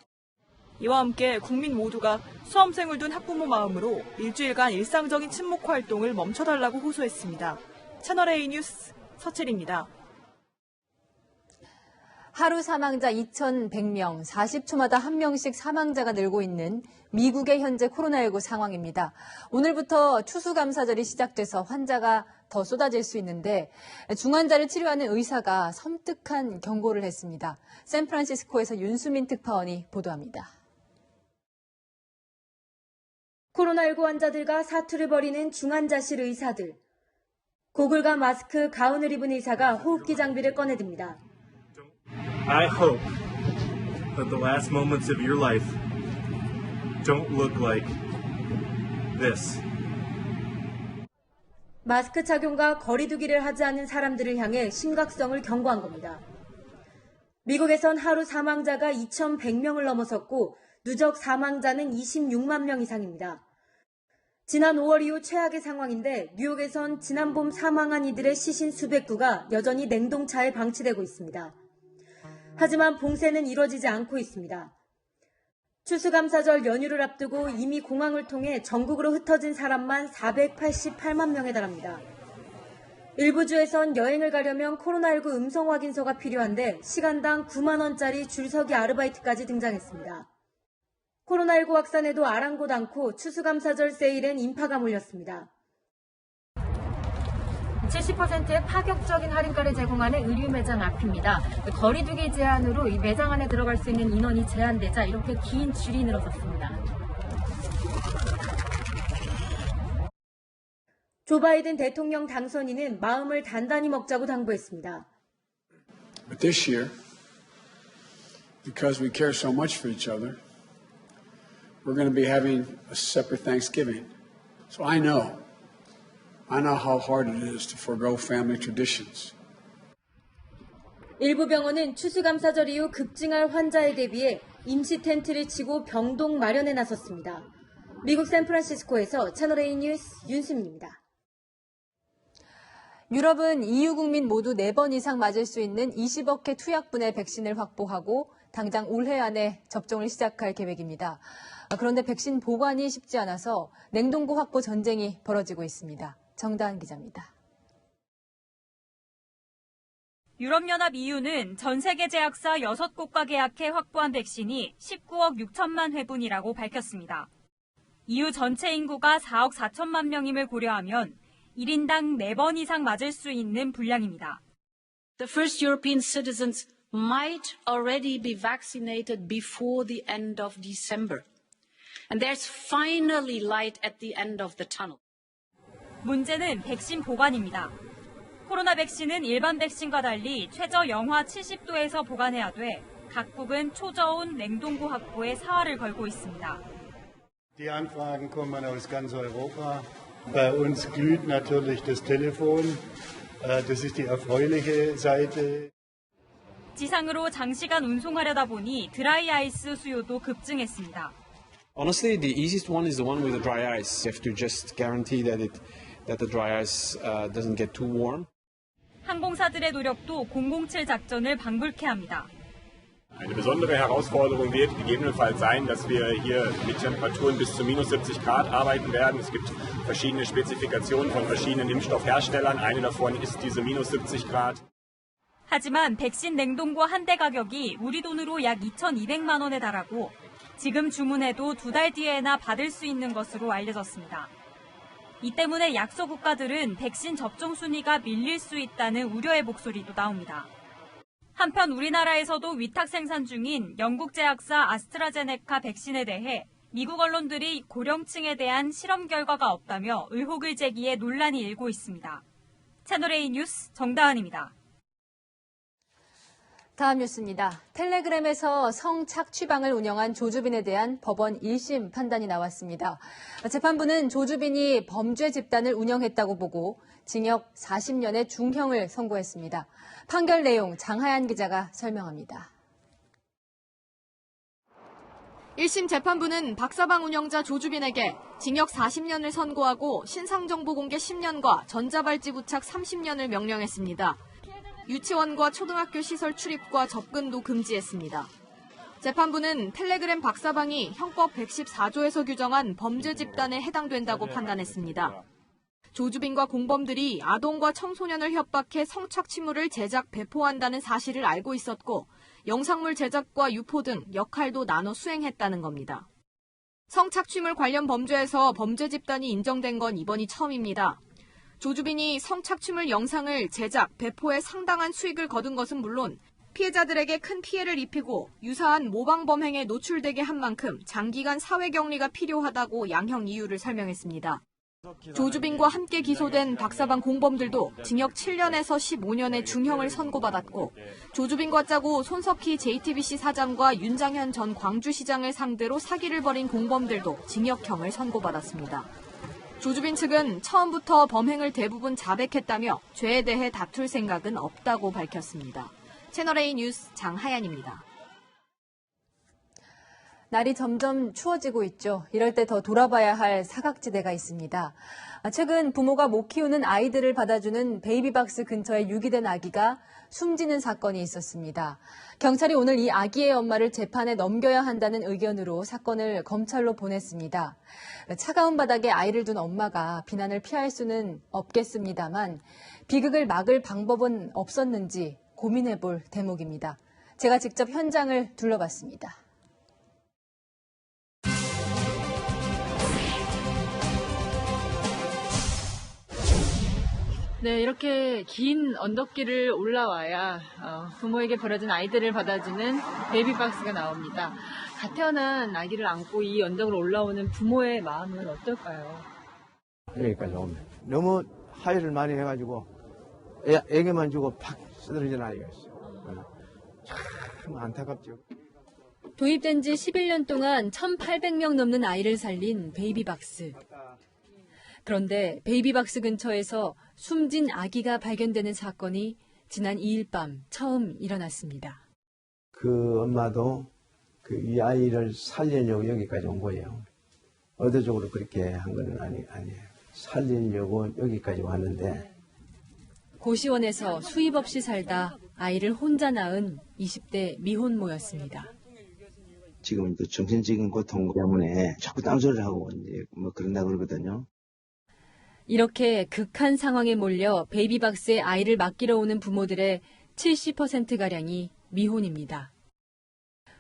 이와 함께 국민 모두가 수험생을 둔 학부모 마음으로 일주일간 일상적인 친목 활동을 멈춰달라고 호소했습니다. 채널A 뉴스 서채리입니다. 하루 사망자 2,100명, 40초마다 1명씩 사망자가 늘고 있는 미국의 현재 코로나19 상황입니다. 오늘부터 추수감사절이 시작돼서 환자가 더 쏟아질 수 있는데 중환자를 치료하는 의사가 섬뜩한 경고를 했습니다. 샌프란시스코에서 윤수민 특파원이 보도합니다. 코로나19 환자들과 사투를 벌이는 중환자실 의사들. 고글과 마스크, 가운을 입은 의사가 호흡기 장비를 꺼내듭니다. I hope that the last moments of your life don't look like this. 마스크 착용과 거리 두기를 하지 않는 사람들을 향해 심각성을 경고한 겁니다. 미국에선 하루 사망자가 2,100명을 넘어섰고 누적 사망자는 26만 명 이상입니다. 지난 5월 이후 최악의 상황인데 뉴욕에선 지난 봄 사망한 이들의 시신 수백 구가 여전히 냉동차에 방치되고 있습니다. 하지만 봉쇄는 이루어지지 않고 있습니다. 추수감사절 연휴를 앞두고 이미 공항을 통해 전국으로 흩어진 사람만 488만 명에 달합니다. 일부 주에선 여행을 가려면 코로나19 음성 확인서가 필요한데 시간당 9만 원짜리 줄서기 아르바이트까지 등장했습니다. 코로나19 확산에도 아랑곳 않고 추수감사절 세일엔 인파가 몰렸습니다. 70%의 파격적인 할인가를 제공하는 의류 매장 앞입니다. 거리 두기 제한으로 이 매장 안에 들어갈 수 있는 인원이 제한되자 이렇게 긴 줄이 늘어섰습니다. 조 바이든 대통령 당선인은 마음을 단단히 먹자고 당부했습니다. But this year, because we care so much for each other, we're going to be having a separate Thanksgiving. So I know how hard it is to forgo family traditions. 일부 병원은 추수감사절 이후 급증할 환자에 대비해 임시 텐트를 치고 병동 마련에 나섰습니다. 미국 샌프란시스코에서 채널A 뉴스 윤수민입니다. 유럽은 EU 국민 모두 4번 이상 맞을 수 있는 20억 개 투약분의 백신을 확보하고 당장 올해 안에 접종을 시작할 계획입니다. 그런데 백신 보관이 쉽지 않아서 냉동고 확보 전쟁이 벌어지고 있습니다. 정다은 기자입니다. 유럽연합 EU는 전 세계 제약사 6곳과 계약해 확보한 백신이 19억 6천만 회분이라고 밝혔습니다. EU 전체 인구가 4억 4천만 명임을 고려하면 1인당 4번 이상 맞을 수 있는 분량입니다. The first European citizens might already be vaccinated before the end of December. And there's finally light at the end of the tunnel. 문제는 백신 보관입니다. 코로나 백신은 일반 백신과 달리 최저 영하 70도에서 보관해야 돼 각국은 초저온 냉동고 확보에 사활을 걸고 있습니다. Die Anfragen kommen aus ganz Europa. Bei uns glüht natürlich das Telefon. Das ist die erfreuliche Seite. 지상으로 장시간 운송하려다 보니 드라이 아이스 수요도 급증했습니다. Honestly, the easiest one is the one with the dry ice. You have to just guarantee that the dry ice doesn't get too warm. 항공사들의 노력도 007 작전을 방불케 합니다. Eine besondere Herausforderung wird gegebenenfalls sein, dass wir hier mit Temperaturen bis zu minus 70 Grad arbeiten werden. Es gibt verschiedene Spezifikationen von verschiedenen Impfstoffherstellern. Eine davon ist diese minus 70 Grad. 하지만 백신 냉동고 한 대 가격이 우리 돈으로 약 2,200만 원에 달하고 지금 주문해도 2달 뒤에나 받을 수 있는 것으로 알려졌습니다. 이 때문에 약소 국가들은 백신 접종 순위가 밀릴 수 있다는 우려의 목소리도 나옵니다. 한편 우리나라에서도 위탁 생산 중인 영국 제약사 아스트라제네카 백신에 대해 미국 언론들이 고령층에 대한 실험 결과가 없다며 의혹을 제기해 논란이 일고 있습니다. 채널A 뉴스 정다은입니다. 다음 뉴스입니다. 텔레그램에서 성착취방을 운영한 조주빈에 대한 법원 1심 판단이 나왔습니다. 재판부는 조주빈이 범죄 집단을 운영했다고 보고 징역 40년의 중형을 선고했습니다. 판결 내용 장하얀 기자가 설명합니다. 1심 재판부는 박사방 운영자 조주빈에게 징역 40년을 선고하고 신상정보 공개 10년과 전자발찌 부착 30년을 명령했습니다. 유치원과 초등학교 시설 출입과 접근도 금지했습니다. 재판부는 텔레그램 박사방이 형법 114조에서 규정한 범죄 집단에 해당된다고 판단했습니다. 조주빈과 공범들이 아동과 청소년을 협박해 성착취물을 제작, 배포한다는 사실을 알고 있었고 영상물 제작과 유포 등 역할도 나눠 수행했다는 겁니다. 성착취물 관련 범죄에서 범죄 집단이 인정된 건 이번이 처음입니다. 조주빈이 성착취물 영상을 제작, 배포에 상당한 수익을 거둔 것은 물론 피해자들에게 큰 피해를 입히고 유사한 모방 범행에 노출되게 한 만큼 장기간 사회격리가 필요하다고 양형 이유를 설명했습니다. 조주빈과 함께 기소된 박사방 공범들도 징역 7년에서 15년의 중형을 선고받았고 조주빈과 짜고 손석희 JTBC 사장과 윤장현 전 광주시장을 상대로 사기를 벌인 공범들도 징역형을 선고받았습니다. 조주빈 측은 처음부터 범행을 대부분 자백했다며 죄에 대해 다툴 생각은 없다고 밝혔습니다. 채널A 뉴스 장하얀입니다. 날이 점점 추워지고 있죠. 이럴 때 더 돌아봐야 할 사각지대가 있습니다. 최근 부모가 못 키우는 아이들을 받아주는 베이비박스 근처에 유기된 아기가 숨지는 사건이 있었습니다. 경찰이 오늘 이 아기의 엄마를 재판에 넘겨야 한다는 의견으로 사건을 검찰로 보냈습니다. 차가운 바닥에 아이를 둔 엄마가 비난을 피할 수는 없겠습니다만 비극을 막을 방법은 없었는지 고민해볼 대목입니다. 제가 직접 현장을 둘러봤습니다. 네, 이렇게 긴 언덕길을 올라와야 부모에게 버려진 아이들을 받아주는 베이비박스가 나옵니다. 갓 태어난 아기를 안고 이 언덕을 올라오는 부모의 마음은 어떨까요? 여기까지 오면 너무 하혈을 많이 해가지고 애기만 주고 팍 쓰러진 아이가 있어요. 참 안타깝죠. 도입된 지 11년 동안 1,800명 넘는 아이를 살린 베이비박스. 그런데 베이비박스 근처에서 숨진 아기가 발견되는 사건이 지난 2일 밤 처음 일어났습니다. 그 엄마도 이 아이를 살리려고 여기까지 온 거예요. 의도적으로 그렇게 한 건 아니에요. 살리려고 여기까지 왔는데. 고시원에서 수입 없이 살다 아이를 혼자 낳은 20대 미혼모였습니다. 지금 그 정신적인 고통 때문에 자꾸 딴소리를 하고 이제 뭐 그런다 그러거든요. 이렇게 극한 상황에 몰려 베이비박스에 아이를 맡기러 오는 부모들의 70%가량이 미혼입니다.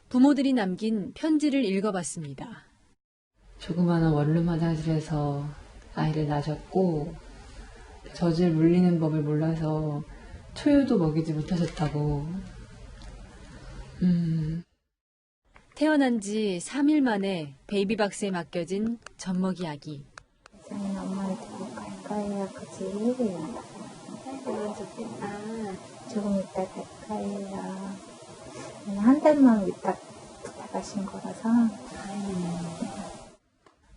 부모들이 남긴 편지를 읽어봤습니다. 조그마한 원룸 화장실에서 아이를 낳으셨고 젖을 물리는 법을 몰라서 초유도 먹이지 못하셨다고. 태어난 지 3일 만에 베이비박스에 맡겨진 젖먹이 아기. 저희는 엄마한테 꼭 갈까요? 같이 얘기해요. 그러면 좋겠다. 조금 이따 갈까요? 한 달만 있다 부탁하신 거라서.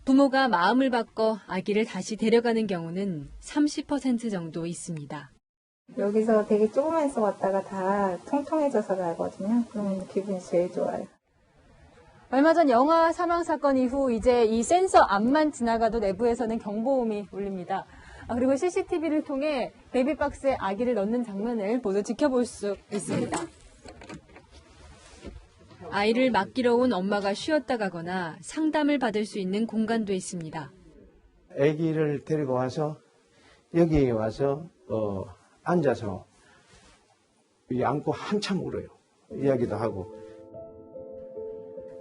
부모가 마음을 바꿔 아기를 다시 데려가는 경우는 30% 정도 있습니다. 여기서 되게 조그만서 왔다가 다 통통해져서 가거든요. 그러면 기분이 제일 좋아요. 얼마 전 영아 사망 사건 이후 이제 이 센서 앞만 지나가도 내부에서는 경보음이 울립니다. 그리고 CCTV를 통해 베이비박스에 아기를 넣는 장면을 모두 지켜볼 수 있습니다. 아이를 맡기러 온 엄마가 쉬었다 가거나 상담을 받을 수 있는 공간도 있습니다. 아기를 데리고 와서 여기에 와서 앉아서 안고 한참 울어요. 이야기도 하고.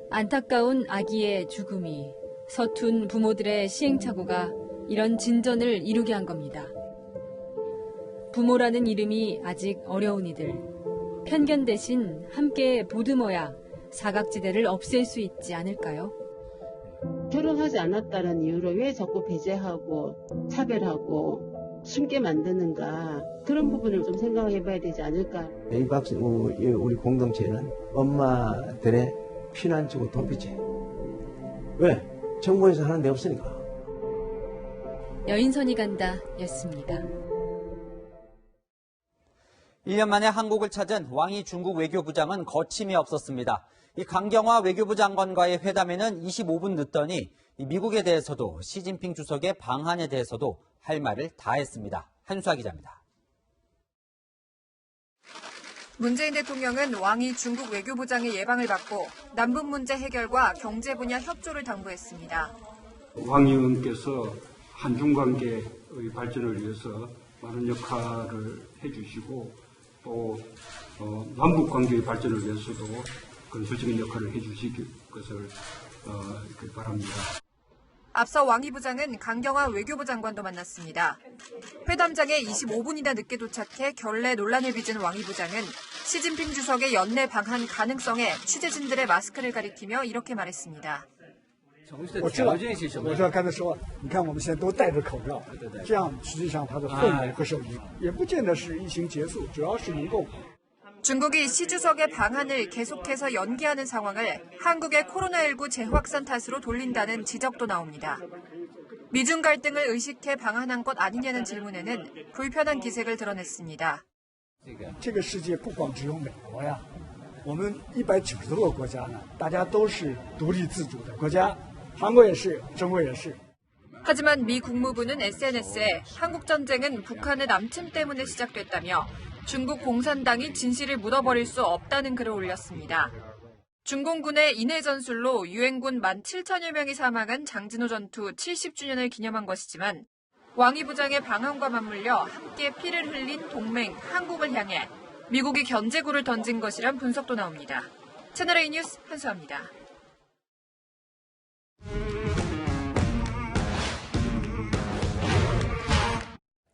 안타까운 아기의 죽음이 서툰 부모들의 시행착오가 이런 진전을 이루게 한 겁니다. 부모라는 이름이 아직 어려운 이들. 편견 대신 함께 보듬어야 사각지대를 없앨 수 있지 않을까요? 결혼하지 않았다는 이유로 왜 자꾸 배제하고 차별하고 숨게 만드는가, 그런 부분을 좀 생각해 봐야 되지 않을까. 베이비박스 우리 공동체는 엄마들의 피난처고 도피지. 왜? 정부에서 하는 데 없으니까. 여인선이 간다 였습니다. 1년 만에 한국을 찾은 왕이 중국 외교부장은 거침이 없었습니다. 이 강경화 외교부 장관과의 회담에는 25분 늦더니 미국에 대해서도 시진핑 주석의 방한에 대해서도 할 말을 다 했습니다. 한수아 기자입니다. 문재인 대통령은 왕이 중국 외교부장의 예방을 받고 남북 문제 해결과 경제 분야 협조를 당부했습니다. 왕 의원께서 한중 관계의 발전을 위해서 많은 역할을 해주시고 또 남북 관계의 발전을 위해서도 건설적인 역할을 해주실 것을 바랍니다. 앞서 왕이 부장은 강경화 외교부 장관도 만났습니다. 회담장에 25분이나 늦게 도착해 결례 논란을 빚은 왕이 부장은 시진핑 주석의 연내 방한 가능성에 취재진들의 마스크를 가리키며 이렇게 말했습니다. 我知道刚才说，你看我们现在都戴着口罩，这样实际上它的氛围会受影响，也不见得是疫情结束，主要是能够。 중국이 시 주석의 방한을 계속해서 연기하는 상황을 한국의 코로나19 재확산 탓으로 돌린다는 지적도 나옵니다. 미중 갈등을 의식해 방한한 것 아니냐는 질문에는 불편한 기색을 드러냈습니다. 这个世界不光只有美国呀，我们190多个国家呢，大家都是独立自主的国家，韩国也是，中国也是。 하지만 미 국무부는 SNS에 한국 전쟁은 북한의 남침 때문에 시작됐다며 중국 공산당이 진실을 묻어버릴 수 없다는 글을 올렸습니다. 중공군의 인해 전술로 유엔군 17,000여 명이 사망한 장진호 전투 70주년을 기념한 것이지만 왕이 부장의 방한과 맞물려 함께 피를 흘린 동맹 한국을 향해 미국이 견제구를 던진 것이란 분석도 나옵니다. 채널A 뉴스 한수아입니다.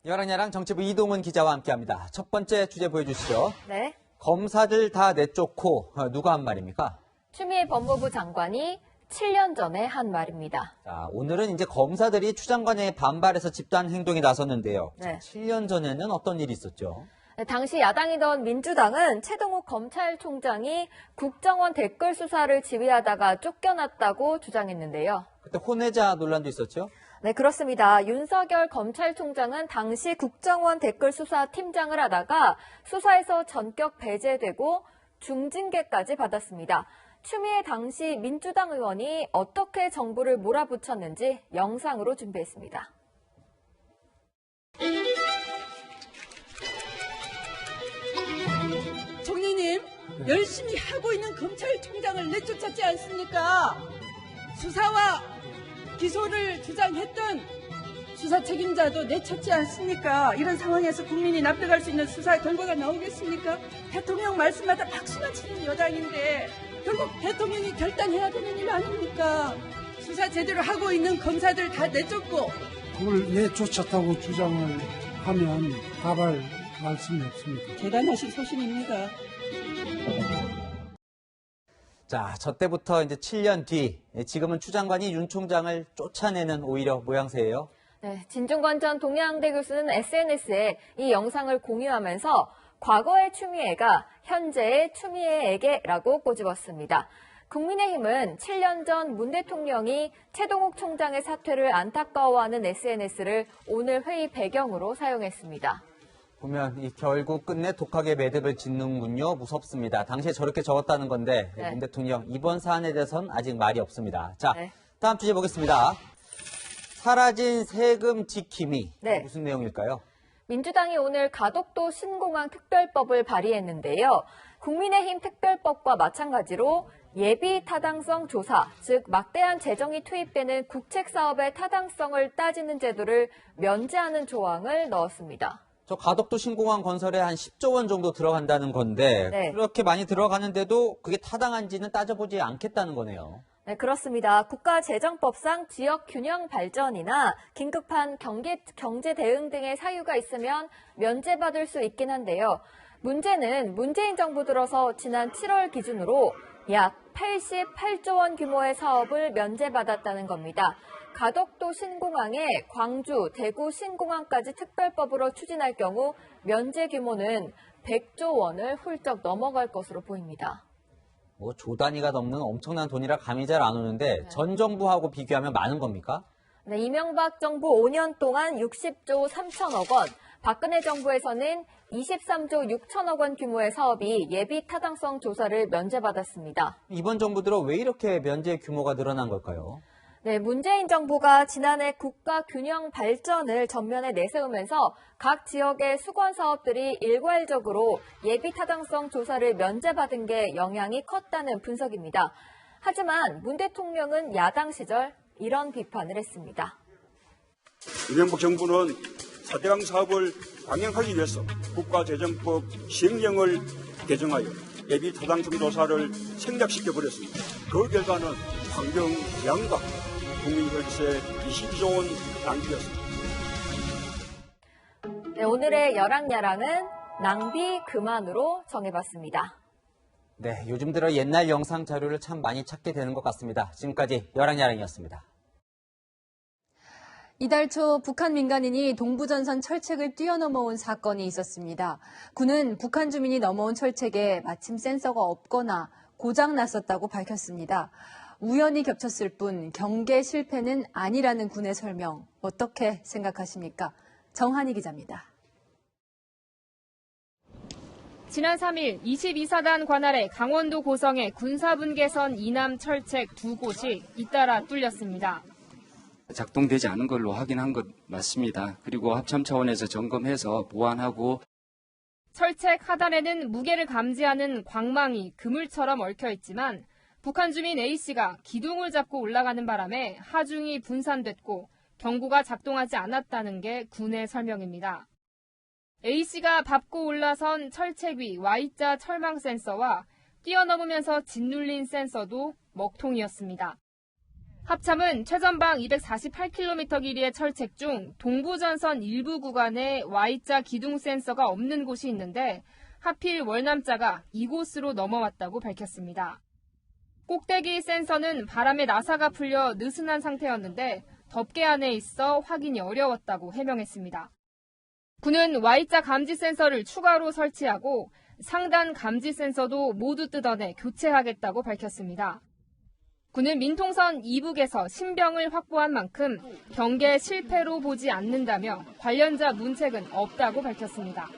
여랑야랑 정치부 이동훈 기자와 함께합니다. 첫 번째 주제 보여주시죠. 네. 검사들 다 내쫓고 누가 한 말입니까? 추미애 법무부 장관이 7년 전에 한 말입니다. 자, 오늘은 이제 검사들이 추 장관의 반발해서 집단 행동에 나섰는데요. 네. 7년 전에는 어떤 일이 있었죠? 당시 야당이던 민주당은 최동욱 검찰총장이 국정원 댓글 수사를 지휘하다가 쫓겨났다고 주장했는데요. 그때 혼외자 논란도 있었죠? 네, 그렇습니다. 윤석열 검찰총장은 당시 국정원 댓글 수사 팀장을 하다가 수사에서 전격 배제되고 중징계까지 받았습니다. 추미애 당시 민주당 의원이 어떻게 정부를 몰아붙였는지 영상으로 준비했습니다. 총리님, 열심히 하고 있는 검찰총장을 내쫓았지 않습니까? 수사와 기소를 주장했던 수사 책임자도 내쳤지 않습니까? 이런 상황에서 국민이 납득할 수 있는 수사 결과가 나오겠습니까? 대통령 말씀마다 박수만 치는 여당인데 결국 대통령이 결단해야 되는 일 아닙니까? 수사 제대로 하고 있는 검사들 다 내쫓고 그걸 내쫓았다고 주장을 하면 답할 말씀이 없습니다. 대단하신 소신입니다. 자, 저 때부터 이제 7년 뒤, 지금은 추 장관이 윤 총장을 쫓아내는 오히려 모양새예요. 네, 진중권 전 동양대 교수는 SNS에 이 영상을 공유하면서 과거의 추미애가 현재의 추미애에게라고 꼬집었습니다. 국민의힘은 7년 전 문 대통령이 최동욱 총장의 사퇴를 안타까워하는 SNS를 오늘 회의 배경으로 사용했습니다. 보면 결국 끝내 독하게 매듭을 짓는군요. 무섭습니다. 당시에 저렇게 적었다는 건데 네. 문 대통령 이번 사안에 대해서는 아직 말이 없습니다. 자, 네. 다음 주제 보겠습니다. 사라진 세금 지킴이. 네. 무슨 내용일까요? 민주당이 오늘 가덕도 신공항 특별법을 발의했는데요. 국민의힘 특별법과 마찬가지로 예비 타당성 조사, 즉 막대한 재정이 투입되는 국책 사업의 타당성을 따지는 제도를 면제하는 조항을 넣었습니다. 저 가덕도 신공항 건설에 한 10조 원 정도 들어간다는 건데 네. 그렇게 많이 들어가는데도 그게 타당한지는 따져보지 않겠다는 거네요. 네, 그렇습니다. 국가재정법상 지역 균형 발전이나 긴급한 경제 대응 등의 사유가 있으면 면제받을 수 있긴 한데요. 문제는 문재인 정부 들어서 지난 7월 기준으로 약 88조 원 규모의 사업을 면제받았다는 겁니다. 가덕도 신공항에 광주, 대구 신공항까지 특별법으로 추진할 경우 면제 규모는 100조 원을 훌쩍 넘어갈 것으로 보입니다. 뭐 조 단위가 넘는 엄청난 돈이라 감이 잘 안 오는데 전 정부하고 비교하면 많은 겁니까? 네, 이명박 정부 5년 동안 60조 3천억 원, 박근혜 정부에서는 23조 6천억 원 규모의 사업이 예비 타당성 조사를 면제받았습니다. 이번 정부 들어 왜 이렇게 면제 규모가 늘어난 걸까요? 네, 문재인 정부가 지난해 국가 균형 발전을 전면에 내세우면서 각 지역의 수건 사업들이 일괄적으로 예비 타당성 조사를 면제받은 게 영향이 컸다는 분석입니다. 하지만 문 대통령은 야당 시절 이런 비판을 했습니다. 이명박 정부는 4대강 사업을 강행하기 위해서 국가재정법 시행령을 개정하여 예비 타당성 조사를 생략시켜버렸습니다. 그 결과는 환경 재앙과 국민 혈세 22조 원 낭비였습니다. 네, 오늘의 열악야랑은 낭비 그만으로 정해봤습니다. 네, 요즘 들어 옛날 영상 자료를 참 많이 찾게 되는 것 같습니다. 지금까지 열악야랑이었습니다. 이달 초 북한 민간인이 동부전선 철책을 뛰어넘어온 사건이 있었습니다. 군은 북한 주민이 넘어온 철책에 마침 센서가 없거나 고장났었다고 밝혔습니다. 우연히 겹쳤을 뿐 경계 실패는 아니라는 군의 설명, 어떻게 생각하십니까? 정한희 기자입니다. 지난 3일 22사단 관할의 강원도 고성의 군사분계선 이남 철책 두 곳이 잇따라 뚫렸습니다. 작동되지 않은 걸로 확인한 것 맞습니다. 그리고 합참 차원에서 점검해서 보완하고 철책 하단에는 무게를 감지하는 광망이 그물처럼 얽혀 있지만 북한 주민 A씨가 기둥을 잡고 올라가는 바람에 하중이 분산됐고 경고가 작동하지 않았다는 게 군의 설명입니다. A씨가 밟고 올라선 철책 위 Y자 철망 센서와 뛰어넘으면서 짓눌린 센서도 먹통이었습니다. 합참은 최전방 248km 길이의 철책 중 동부전선 일부 구간에 Y자 기둥 센서가 없는 곳이 있는데 하필 월남자가 이곳으로 넘어왔다고 밝혔습니다. 꼭대기 센서는 바람에 나사가 풀려 느슨한 상태였는데 덮개 안에 있어 확인이 어려웠다고 해명했습니다. 군은 Y자 감지 센서를 추가로 설치하고 상단 감지 센서도 모두 뜯어내 교체하겠다고 밝혔습니다. 군은 민통선 이북에서 신병을 확보한 만큼 경계 실패로 보지 않는다며 관련자 문책은 없다고 밝혔습니다.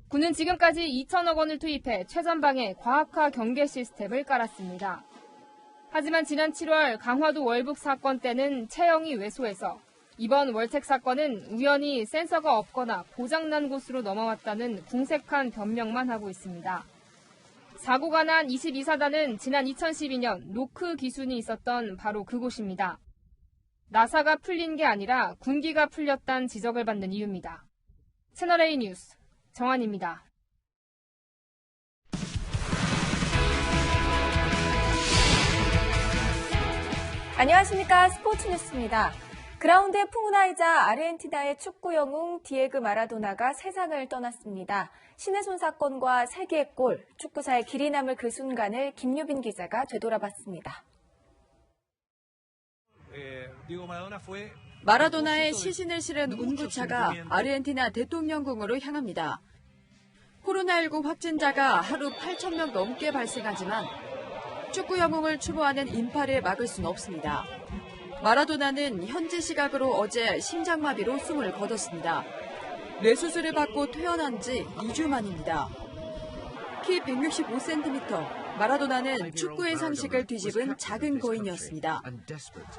군은 지금까지 2천억 원을 투입해 최전방에 과학화 경계 시스템을 깔았습니다. 하지만 지난 7월 강화도 월북 사건 때는 체형이 왜소해서 이번 월책 사건은 우연히 센서가 없거나 고장난 곳으로 넘어왔다는 궁색한 변명만 하고 있습니다. 사고가 난 22사단은 지난 2012년 노크 기순이 있었던 바로 그곳입니다. 나사가 풀린 게 아니라 군기가 풀렸다는 지적을 받는 이유입니다. 채널A 뉴스 정한입니다. 안녕하십니까. 스포츠 뉴스입니다. 그라운드의 풍운하이자 아르헨티나의 축구 영웅 디에그 마라도나가 세상을 떠났습니다. 신의 손 사건과 세계의 골, 축구사의 길이 남을 그 순간을 김유빈 기자가 되돌아봤습니다. 마라도나의 시신을 실은 운구차가 아르헨티나 대통령궁으로 향합니다. 코로나19 확진자가 하루 8,000명 넘게 발생하지만 축구 영웅을 추모하는 인파를 막을 수는 없습니다. 마라도나는 현지 시각으로 어제 심장마비로 숨을 거뒀습니다. 뇌수술을 받고 퇴원한 지 2주 만입니다. 키 165cm, 마라도나는 축구의 상식을 뒤집은 작은 거인이었습니다.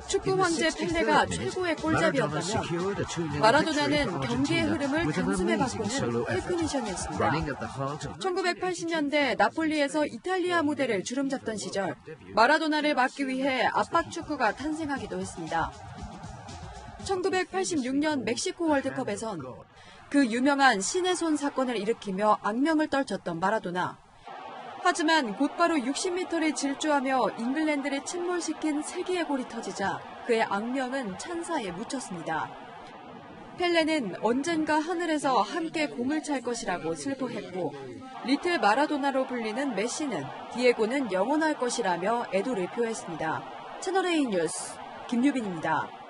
축구 황제 펠레가 최고의 골잡이였다면 마라도나는 경기의 흐름을 단숨에 바꾸는 테크니션이었습니다. 1980년대 나폴리에서 이탈리아 무대를 주름잡던 시절 마라도나를 막기 위해 압박 축구가 탄생하기도 했습니다. 1986년 멕시코 월드컵에선 그 유명한 신의 손 사건을 일으키며 악명을 떨쳤던 마라도나. 하지만 곧바로 60m를 질주하며 잉글랜드를 침몰시킨 세기의 골이 터지자 그의 악명은 찬사에 묻혔습니다. 펠레는 언젠가 하늘에서 함께 공을 찰 것이라고 슬퍼했고 리틀 마라도나로 불리는 메시는 디에고는 영원할 것이라며 애도를 표했습니다. 채널A 뉴스 김유빈입니다.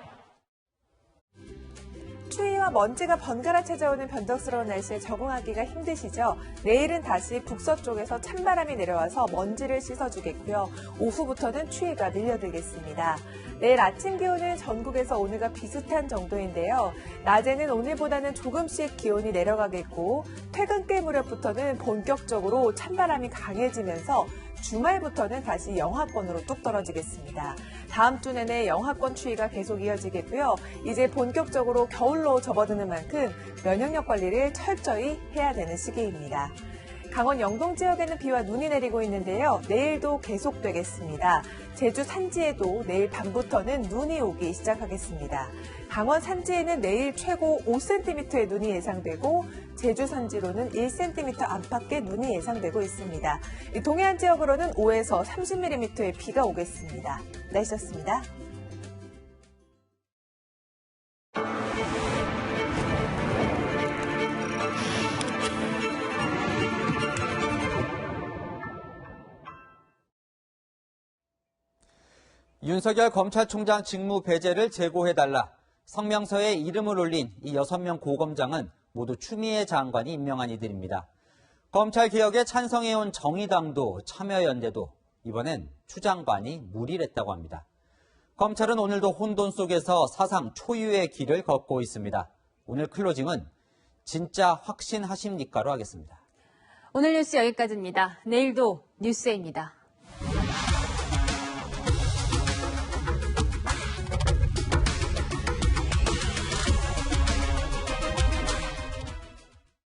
추위와 먼지가 번갈아 찾아오는 변덕스러운 날씨에 적응하기가 힘드시죠? 내일은 다시 북서쪽에서 찬바람이 내려와서 먼지를 씻어주겠고요. 오후부터는 추위가 밀려들겠습니다. 내일 아침 기온은 전국에서 오늘과 비슷한 정도인데요. 낮에는 오늘보다는 조금씩 기온이 내려가겠고 퇴근길 무렵부터는 본격적으로 찬바람이 강해지면서 주말부터는 다시 영하권으로 뚝 떨어지겠습니다. 다음 주 내내 영하권 추위가 계속 이어지겠고요. 이제 본격적으로 겨울로 접어드는 만큼 면역력 관리를 철저히 해야 되는 시기입니다. 강원 영동 지역에는 비와 눈이 내리고 있는데요. 내일도 계속되겠습니다. 제주 산지에도 내일 밤부터는 눈이 오기 시작하겠습니다. 강원 산지에는 내일 최고 5cm의 눈이 예상되고 제주 산지로는 1cm 안팎의 눈이 예상되고 있습니다. 동해안 지역으로는 5에서 30mm의 비가 오겠습니다. 날씨였습니다. 윤석열 검찰총장 직무 배제를 재고해달라. 성명서에 이름을 올린 이 6명 고검장은 모두 추미애 장관이 임명한 이들입니다. 검찰개혁에 찬성해온 정의당도 참여연대도 이번엔 추 장관이 무리했다고 합니다. 검찰은 오늘도 혼돈 속에서 사상 초유의 길을 걷고 있습니다. 오늘 클로징은 진짜 확신하십니까로 하겠습니다. 오늘 뉴스 여기까지입니다. 내일도 뉴스에입니다.